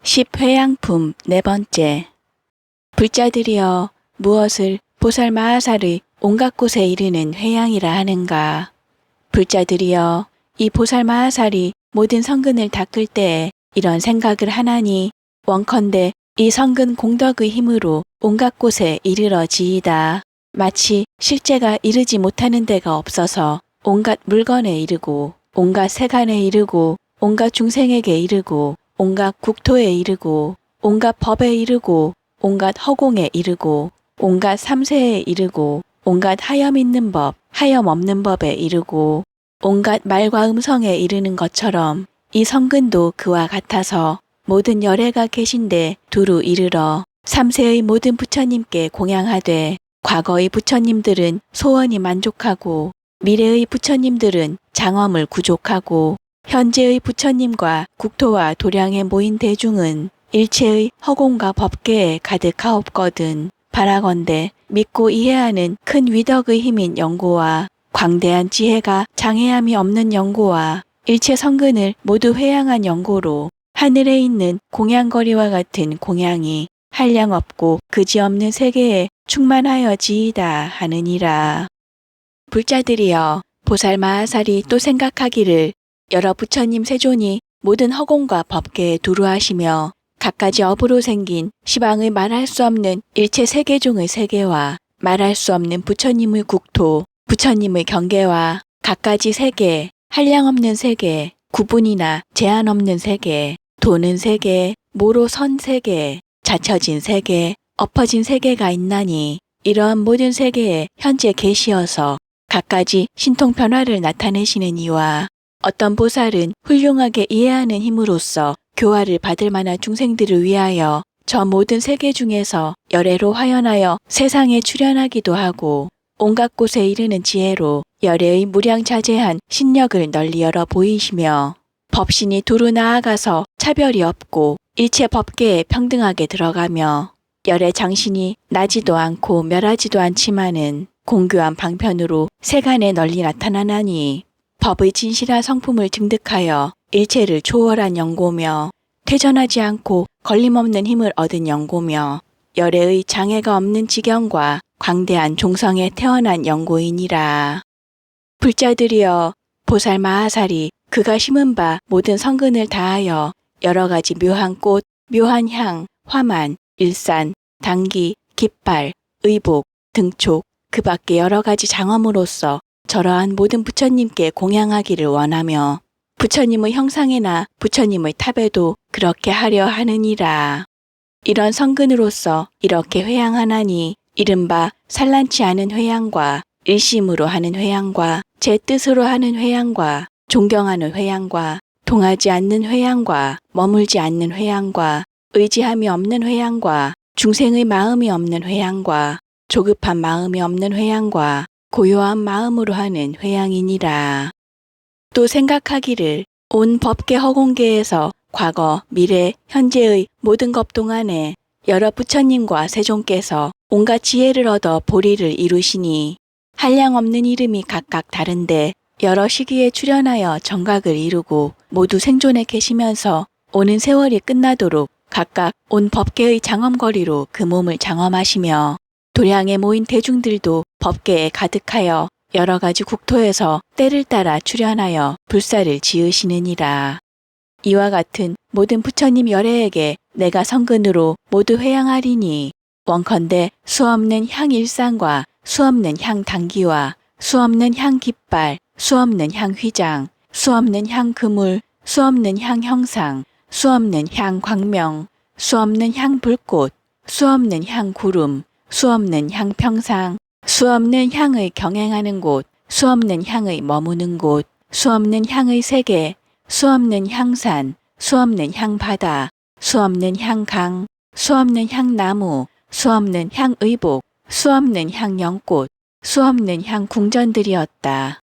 십회양품 네 번째. 불자들이여 무엇을 보살마하살의 온갖 곳에 이르는 회양이라 하는가. 불자들이여 이 보살마하살이 모든 성근을 닦을 때에 이런 생각을 하나니 원컨대 이 성근 공덕의 힘으로 온갖 곳에 이르러지이다. 마치 실제가 이르지 못하는 데가 없어서 온갖 물건에 이르고 온갖 세간에 이르고 온갖 중생에게 이르고 온갖 국토에 이르고 온갖 법에 이르고 온갖 허공에 이르고 온갖 삼세에 이르고 온갖 하염 있는 법, 하염 없는 법에 이르고 온갖 말과 음성에 이르는 것처럼 이 성근도 그와 같아서 모든 열애가 계신데 두루 이르러 삼세의 모든 부처님께 공양하되 과거의 부처님들은 소원이 만족하고 미래의 부처님들은 장엄을 구족하고 현재의 부처님과 국토와 도량에 모인 대중은 일체의 허공과 법계에 가득하옵거든. 바라건대 믿고 이해하는 큰 위덕의 힘인 영고와 광대한 지혜가 장애함이 없는 영고와 일체 성근을 모두 회양한 영고로 하늘에 있는 공양거리와 같은 공양이 한량없고 그지없는 세계에 충만하여지이다 하느니라. 불자들이여 보살마하살이 또 생각하기를 여러 부처님 세존이 모든 허공과 법계에 두루하시며 갖가지 업으로 생긴 시방의 말할 수 없는 일체 세계종의 세계와 말할 수 없는 부처님의 국토, 부처님의 경계와 갖가지 세계, 한량없는 세계, 구분이나 제한 없는 세계, 도는 세계, 모로 선 세계, 자처진 세계, 엎어진 세계가 있나니 이러한 모든 세계에 현재 계시어서 갖가지 신통 변화를 나타내시는 이와 어떤 보살은 훌륭하게 이해하는 힘으로써 교화를 받을 만한 중생들을 위하여 저 모든 세계 중에서 열애로 화연하여 세상에 출현하기도 하고 온갖 곳에 이르는 지혜로 열애의 무량자재한 신력을 널리 열어 보이시며 법신이 두루 나아가서 차별이 없고 일체 법계에 평등하게 들어가며 열애 장신이 나지도 않고 멸하지도 않지만은 공교한 방편으로 세간에 널리 나타나나니 법의 진실한 성품을 증득하여 일체를 초월한 영고며 퇴전하지 않고 걸림없는 힘을 얻은 영고며 열애의 장애가 없는 지경과 광대한 종성에 태어난 영고이니라. 불자들이여 보살마하살이 그가 심은 바 모든 성근을 다하여 여러 가지 묘한 꽃, 묘한 향, 화만, 일산, 당기, 깃발, 의복, 등촉 그 밖에 여러 가지 장엄으로써 저러한 모든 부처님께 공양하기를 원하며 부처님의 형상에나 부처님의 탑에도 그렇게 하려 하느니라. 이런 성근으로서 이렇게 회양하나니 이른바 산란치 않은 회양과 일심으로 하는 회양과 제 뜻으로 하는 회양과 존경하는 회양과 동하지 않는 회양과 머물지 않는 회양과 의지함이 없는 회양과 중생의 마음이 없는 회양과 조급한 마음이 없는 회양과 고요한 마음으로 하는 회양이니라. 또 생각하기를 온 법계 허공계에서 과거, 미래, 현재의 모든 것 동안에 여러 부처님과 세존께서 온갖 지혜를 얻어 보리를 이루시니 한량없는 이름이 각각 다른데 여러 시기에 출현하여 정각을 이루고 모두 생존해 계시면서 오는 세월이 끝나도록 각각 온 법계의 장엄거리로 그 몸을 장엄하시며 도량에 모인 대중들도 법계에 가득하여 여러 가지 국토에서 때를 따라 출현하여 불사를 지으시느니라. 이와 같은 모든 부처님 열애에게 내가 성근으로 모두 회양하리니 원컨대 수없는 향 일상과 수없는 향 당기와 수없는 향 깃발, 수없는 향 휘장, 수없는 향 그물, 수없는 향 형상, 수없는 향 광명, 수없는 향 불꽃, 수없는 향 구름, 수없는 향 평상, 수없는 향의 경행하는 곳, 수없는 향의 머무는 곳, 수없는 향의 세계, 수없는 향산, 수없는 향 바다, 수없는 향 강, 수없는 향 나무, 수없는 향 의복, 수없는 향 연꽃, 수없는 향 궁전들이었다.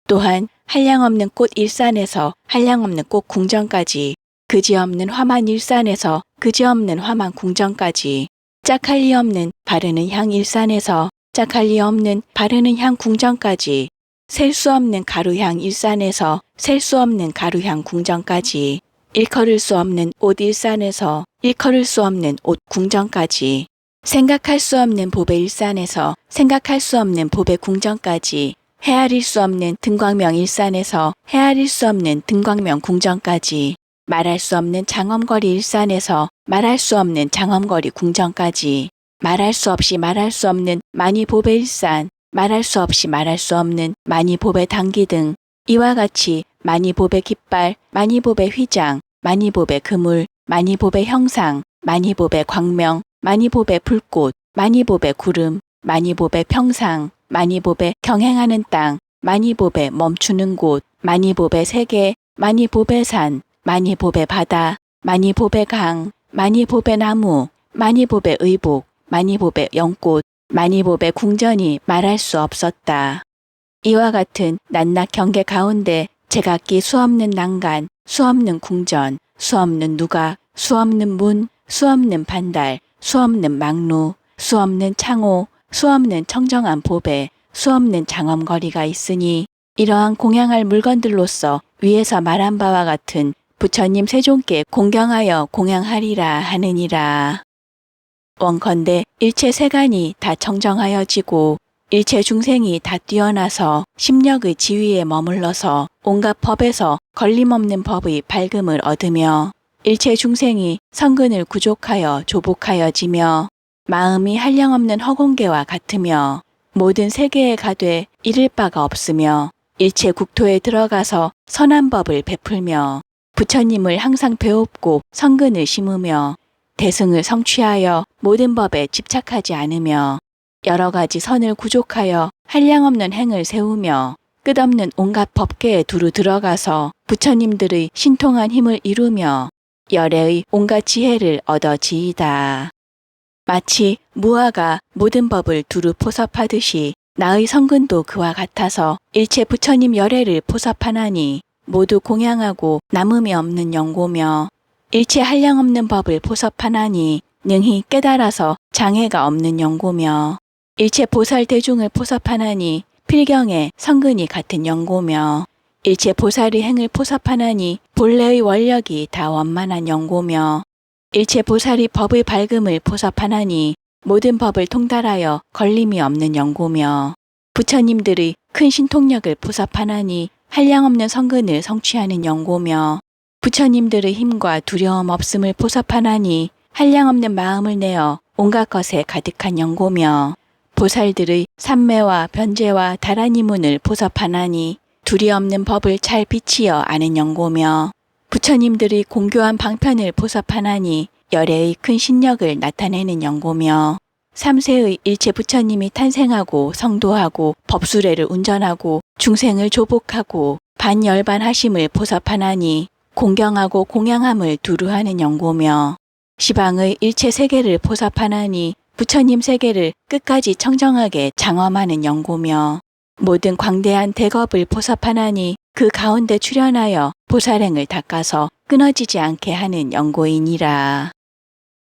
또한 한량없는 꽃 일산에서 한량없는 꽃 궁전까지 그지없는 화만 일산에서 그지없는 화만 궁전까지 짝할 리 없는 바르는 향 일산에서 짝할 리 없는 바르는 향 궁전까지 셀 수 없는 가루향 일산에서 셀 수 없는 가루향 궁전까지 일컬을 수 없는 옷 일산에서 일컬을 수 없는 옷 궁정까지, 생각할 수 없는 보배 일산에서 생각할 수 없는 보배 궁정까지, 헤아릴 수 없는 등광명 일산에서 헤아릴 수 없는 등광명 궁정까지, 말할 수 없는 장엄거리 일산에서 말할 수 없는 장엄거리 궁정까지, 말할 수 없이 말할 수 없는 많이보배 일산, 말할 수 없이 말할 수 없는 많이보배 당기 등 이와 같이 많이보배 깃발, 많이보배 휘장, 많이보배 그물, 많이보배 형상, 많이보배 광명, 많이보배 불꽃, 많이보배 구름, 많이보배 평상, 많이보배 경행하는 땅, 많이보배 멈추는 곳, 많이보배 세계, 많이보배 산, 많이보배 바다, 많이보배 강, 많이보배 나무, 많이보배 의복, 많이보배 연꽃, 많이보배 궁전이 말할 수 없었다. 이와 같은 낱낱 경계 가운데 제각기 수없는 난간, 수없는 궁전, 수없는 누각, 수없는 문, 수없는 반달, 수없는 망루, 수없는 창호, 수없는 청정한 보배, 수없는 장엄거리가 있으니 이러한 공양할 물건들로서 위에서 말한 바와 같은 부처님 세존께 공경하여 공양하리라 하느니라. 원컨대 일체 세간이 다 청정하여지고 일체 중생이 다 뛰어나서 심력의 지위에 머물러서 온갖 법에서 걸림없는 법의 밝음을 얻으며 일체 중생이 성근을 구족하여 조복하여지며 마음이 한량없는 허공계와 같으며 모든 세계에 가되 잃을 바가 없으며 일체 국토에 들어가서 선한 법을 베풀며 부처님을 항상 배웁고 성근을 심으며 대승을 성취하여 모든 법에 집착하지 않으며 여러 가지 선을 구족하여 한량없는 행을 세우며 끝없는 온갖 법계에 두루 들어가서 부처님들의 신통한 힘을 이루며 열애의 온갖 지혜를 얻어지이다. 마치 무아가 모든 법을 두루 포섭하듯이 나의 성근도 그와 같아서 일체 부처님 열애를 포섭하나니 모두 공양하고 남음이 없는 영고며 일체 한량없는 법을 포섭하나니 능히 깨달아서 장애가 없는 영고며 일체 보살 대중을 포섭하나니 필경에 성근이 같은 영고며 일체 보살의 행을 포섭하나니 본래의 원력이 다 원만한 영고며 일체 보살이 법의 밝음을 포섭하나니 모든 법을 통달하여 걸림이 없는 영고며 부처님들의 큰 신통력을 포섭하나니 한량없는 성근을 성취하는 영고며 부처님들의 힘과 두려움 없음을 포섭하나니 한량없는 마음을 내어 온갖 것에 가득한 영고며 보살들의 삼매와 변제와 다라니문을 포섭하나니 두려없는 법을 잘 비치어 아는 영고며 부처님들의 공교한 방편을 포섭하나니 열애의 큰 신력을 나타내는 영고며 삼세의 일체 부처님이 탄생하고 성도하고 법수례를 운전하고 중생을 조복하고 반열반하심을 포섭하나니 공경하고 공양함을 두루 하는 영고며 시방의 일체 세계를 포섭하나니 부처님 세계를 끝까지 청정하게 장엄하는 영고며 모든 광대한 대겁을 포섭하나니 그 가운데 출현하여 보살행을 닦아서 끊어지지 않게 하는 영고이니라.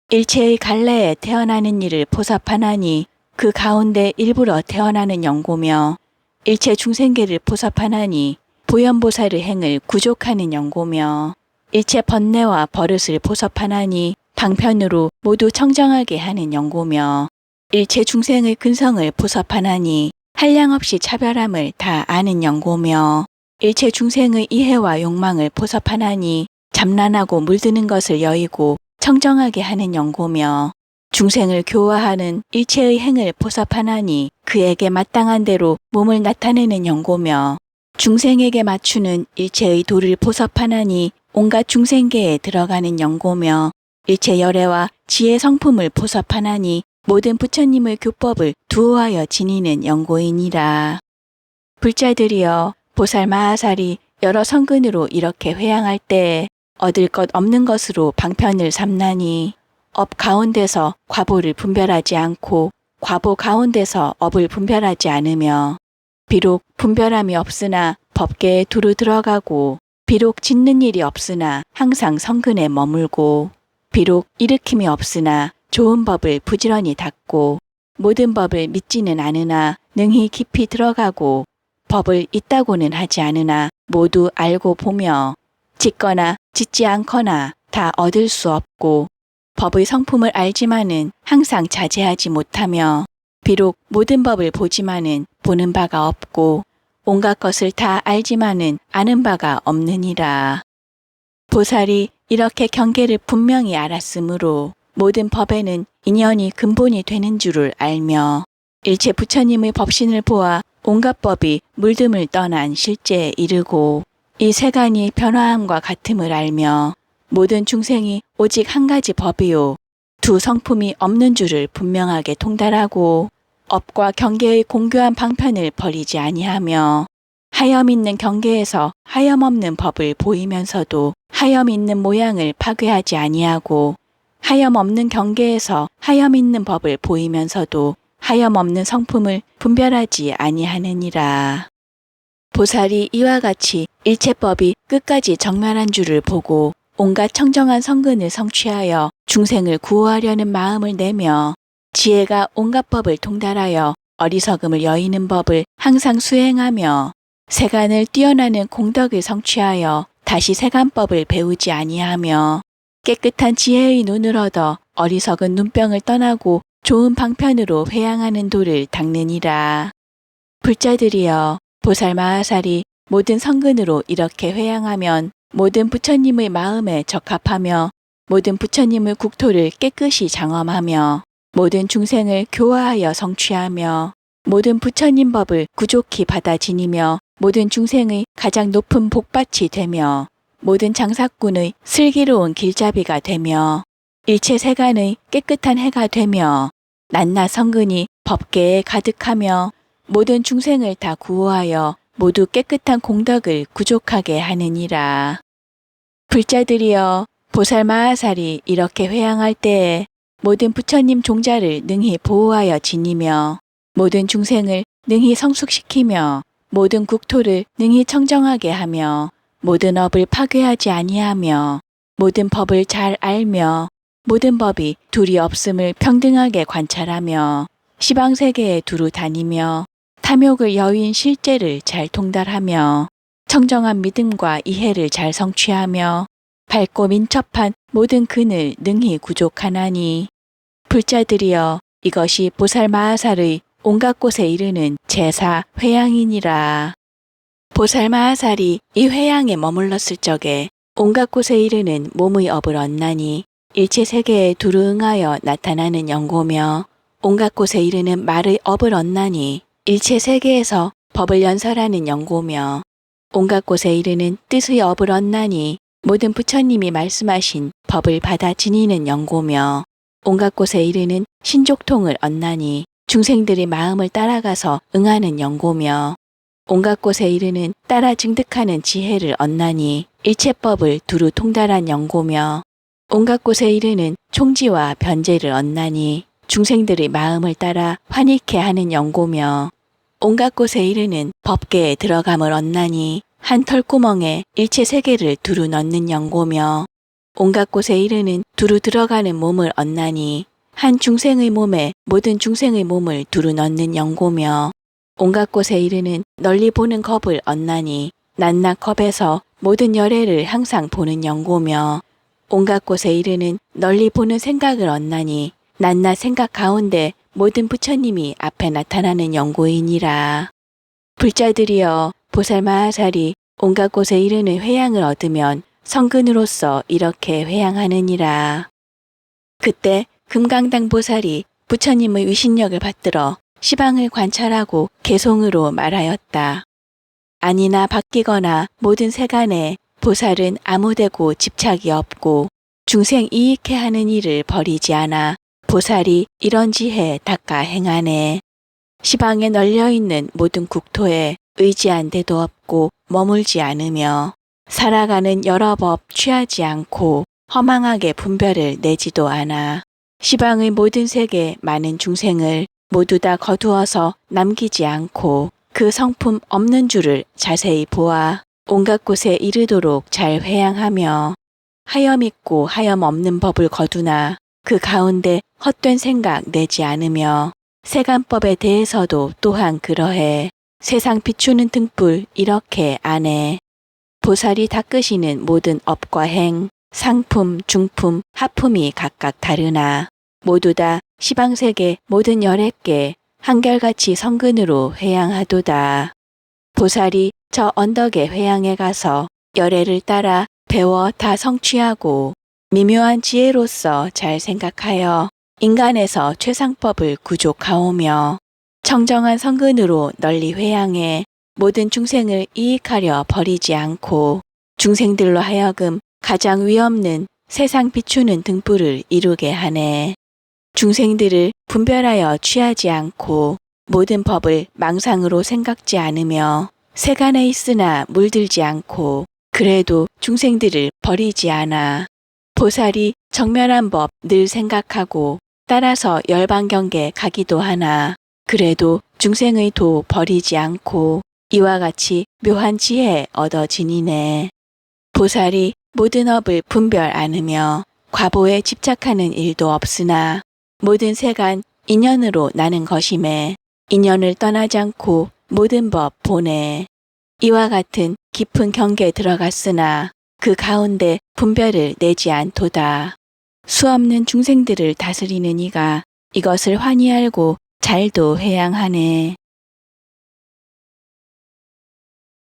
일체의 갈래에 태어나는 일을 포섭하나니 그 가운데 일부러 태어나는 영고며 일체 중생계를 포섭하나니 보현보살의 행을 구족하는 영고며 일체 번뇌와 버릇을 포섭하나니 방편으로 모두 청정하게 하는 영고며 일체 중생의 근성을 포섭하나니 한량없이 차별함을 다 아는 영고며 일체 중생의 이해와 욕망을 포섭하나니 잠란하고 물드는 것을 여의고 청정하게 하는 영고며 중생을 교화하는 일체의 행을 포섭하나니 그에게 마땅한 대로 몸을 나타내는 영고며 중생에게 맞추는 일체의 도를 포섭하나니 온갖 중생계에 들어가는 영고며 일체 열애와 지혜 성품을 포섭하나니 모든 부처님의 교법을 두어하여 지니는 영고이니라. 불자들이여 보살 마하살이 여러 성근으로 이렇게 회양할 때에 얻을 것 없는 것으로 방편을 삼나니 업 가운데서 과보를 분별하지 않고 과보 가운데서 업을 분별하지 않으며 비록 분별함이 없으나 법계에 두루 들어가고 비록 짓는 일이 없으나 항상 성근에 머물고 비록 일으킴이 없으나 좋은 법을 부지런히 닦고 모든 법을 믿지는 않으나 능히 깊이 들어가고 법을 있다고는 하지 않으나 모두 알고 보며 짓거나 짓지 않거나 다 얻을 수 없고 법의 성품을 알지만은 항상 자제하지 못하며 비록 모든 법을 보지만은 보는 바가 없고 온갖 것을 다 알지만은 아는 바가 없느니라. 보살이 이렇게 경계를 분명히 알았으므로 모든 법에는 인연이 근본이 되는 줄을 알며 일체 부처님의 법신을 보아 온갖 법이 물듦을 떠난 실제에 이르고 이 세간이 변화함과 같음을 알며 모든 중생이 오직 한 가지 법이요 두 성품이 없는 줄을 분명하게 통달하고 업과 경계의 공교한 방편을 버리지 아니하며 하염 있는 경계에서 하염 없는 법을 보이면서도 하염 있는 모양을 파괴하지 아니하고 하염 없는 경계에서 하염 있는 법을 보이면서도 하염 없는 성품을 분별하지 아니하느니라. 보살이 이와 같이 일체법이 끝까지 정멸한 줄을 보고 온갖 청정한 성근을 성취하여 중생을 구호하려는 마음을 내며 지혜가 온갖 법을 통달하여 어리석음을 여의는 법을 항상 수행하며 세간을 뛰어나는 공덕을 성취하여 다시 세간법을 배우지 아니하며 깨끗한 지혜의 눈을 얻어 어리석은 눈병을 떠나고 좋은 방편으로 회양하는 도를 닦느니라. 불자들이여 보살 마하살이 모든 성근으로 이렇게 회양하면 모든 부처님의 마음에 적합하며 모든 부처님의 국토를 깨끗이 장엄하며 모든 중생을 교화하여 성취하며 모든 부처님 법을 구족히 받아 지니며 모든 중생의 가장 높은 복밭이 되며 모든 장사꾼의 슬기로운 길잡이가 되며 일체 세간의 깨끗한 해가 되며 낱낱 성근이 법계에 가득하며 모든 중생을 다 구호하여 모두 깨끗한 공덕을 구족하게 하느니라. 불자들이여 보살 마하살이 이렇게 회양할 때에 모든 부처님 종자를 능히 보호하여 지니며 모든 중생을 능히 성숙시키며 모든 국토를 능히 청정하게 하며 모든 업을 파괴하지 아니하며 모든 법을 잘 알며 모든 법이 둘이 없음을 평등하게 관찰하며 시방세계에 두루 다니며 탐욕을 여윈 실제를 잘 통달하며 청정한 믿음과 이해를 잘 성취하며 밝고 민첩한 모든 근을 능히 구족하나니 불자들이여 이것이 보살 마하살의 온갖 곳에 이르는 제사 회양이니라. 보살 마하살이 이 회양에 머물렀을 적에 온갖 곳에 이르는 몸의 업을 얻나니 일체 세계에 두루 응하여 나타나는 연고며 온갖 곳에 이르는 말의 업을 얻나니 일체 세계에서 법을 연설하는 연고며 온갖 곳에 이르는 뜻의 업을 얻나니 모든 부처님이 말씀하신 법을 받아 지니는 연고며 온갖 곳에 이르는 신족통을 얻나니 중생들의 마음을 따라가서 응하는 연고며 온갖 곳에 이르는 따라 증득하는 지혜를 얻나니 일체법을 두루 통달한 연고며 온갖 곳에 이르는 총지와 변제를 얻나니 중생들의 마음을 따라 환희케 하는 연고며 온갖 곳에 이르는 법계에 들어감을 얻나니 한 털구멍에 일체 세계를 두루 넣는 연고며 온갖 곳에 이르는 두루 들어가는 몸을 얻나니 한 중생의 몸에 모든 중생의 몸을 두루 넣는 연고며 온갖 곳에 이르는 널리 보는 겁을 얻나니 낱낱 겁에서 모든 열애를 항상 보는 연고며 온갖 곳에 이르는 널리 보는 생각을 얻나니 낱낱 생각 가운데 모든 부처님이 앞에 나타나는 연고이니라. 불자들이여 보살 마하살이 온갖 곳에 이르는 회양을 얻으면 성근으로서 이렇게 회양하느니라. 그때 금강당 보살이 부처님의 위신력을 받들어 시방을 관찰하고 개송으로 말하였다. 아니나 바뀌거나 모든 세간에 보살은 아무데고 집착이 없고 중생 이익해 하는 일을 버리지 않아 보살이 이런 지혜 닦아 행하네. 시방에 널려있는 모든 국토에 의지한 데도 없고 머물지 않으며 살아가는 여러 법 취하지 않고 허망하게 분별을 내지도 않아 시방의 모든 세계 많은 중생을 모두 다 거두어서 남기지 않고 그 성품 없는 줄을 자세히 보아 온갖 곳에 이르도록 잘 회양하며 하염 있고 하염 없는 법을 거두나 그 가운데 헛된 생각 내지 않으며 세간법에 대해서도 또한 그러해 세상 비추는 등불 이렇게 안 해. 보살이 닦으시는 모든 업과 행, 상품, 중품, 하품이 각각 다르나 모두 다 시방세계 모든 열애께 한결같이 성근으로 회양하도다. 보살이 저 언덕의 회양에 가서 열애를 따라 배워 다 성취하고 미묘한 지혜로서 잘 생각하여 인간에서 최상법을 구족하오며 청정한 성근으로 널리 회양해 모든 중생을 이익하려 버리지 않고 중생들로 하여금 가장 위없는 세상 비추는 등불을 이루게 하네. 중생들을 분별하여 취하지 않고 모든 법을 망상으로 생각지 않으며 세간에 있으나 물들지 않고 그래도 중생들을 버리지 않아. 보살이 정면한 법 늘 생각하고 따라서 열반경계 가기도 하나 그래도 중생의 도 버리지 않고 이와 같이 묘한 지혜 얻어지니네. 보살이 모든 업을 분별 않으며 과보에 집착하는 일도 없으나 모든 세간 인연으로 나는 것임에 인연을 떠나지 않고 모든 법 보내. 이와 같은 깊은 경계에 들어갔으나 그 가운데 분별을 내지 않도다. 수없는 중생들을 다스리는 이가 이것을 환히 알고 잘도 회양하네.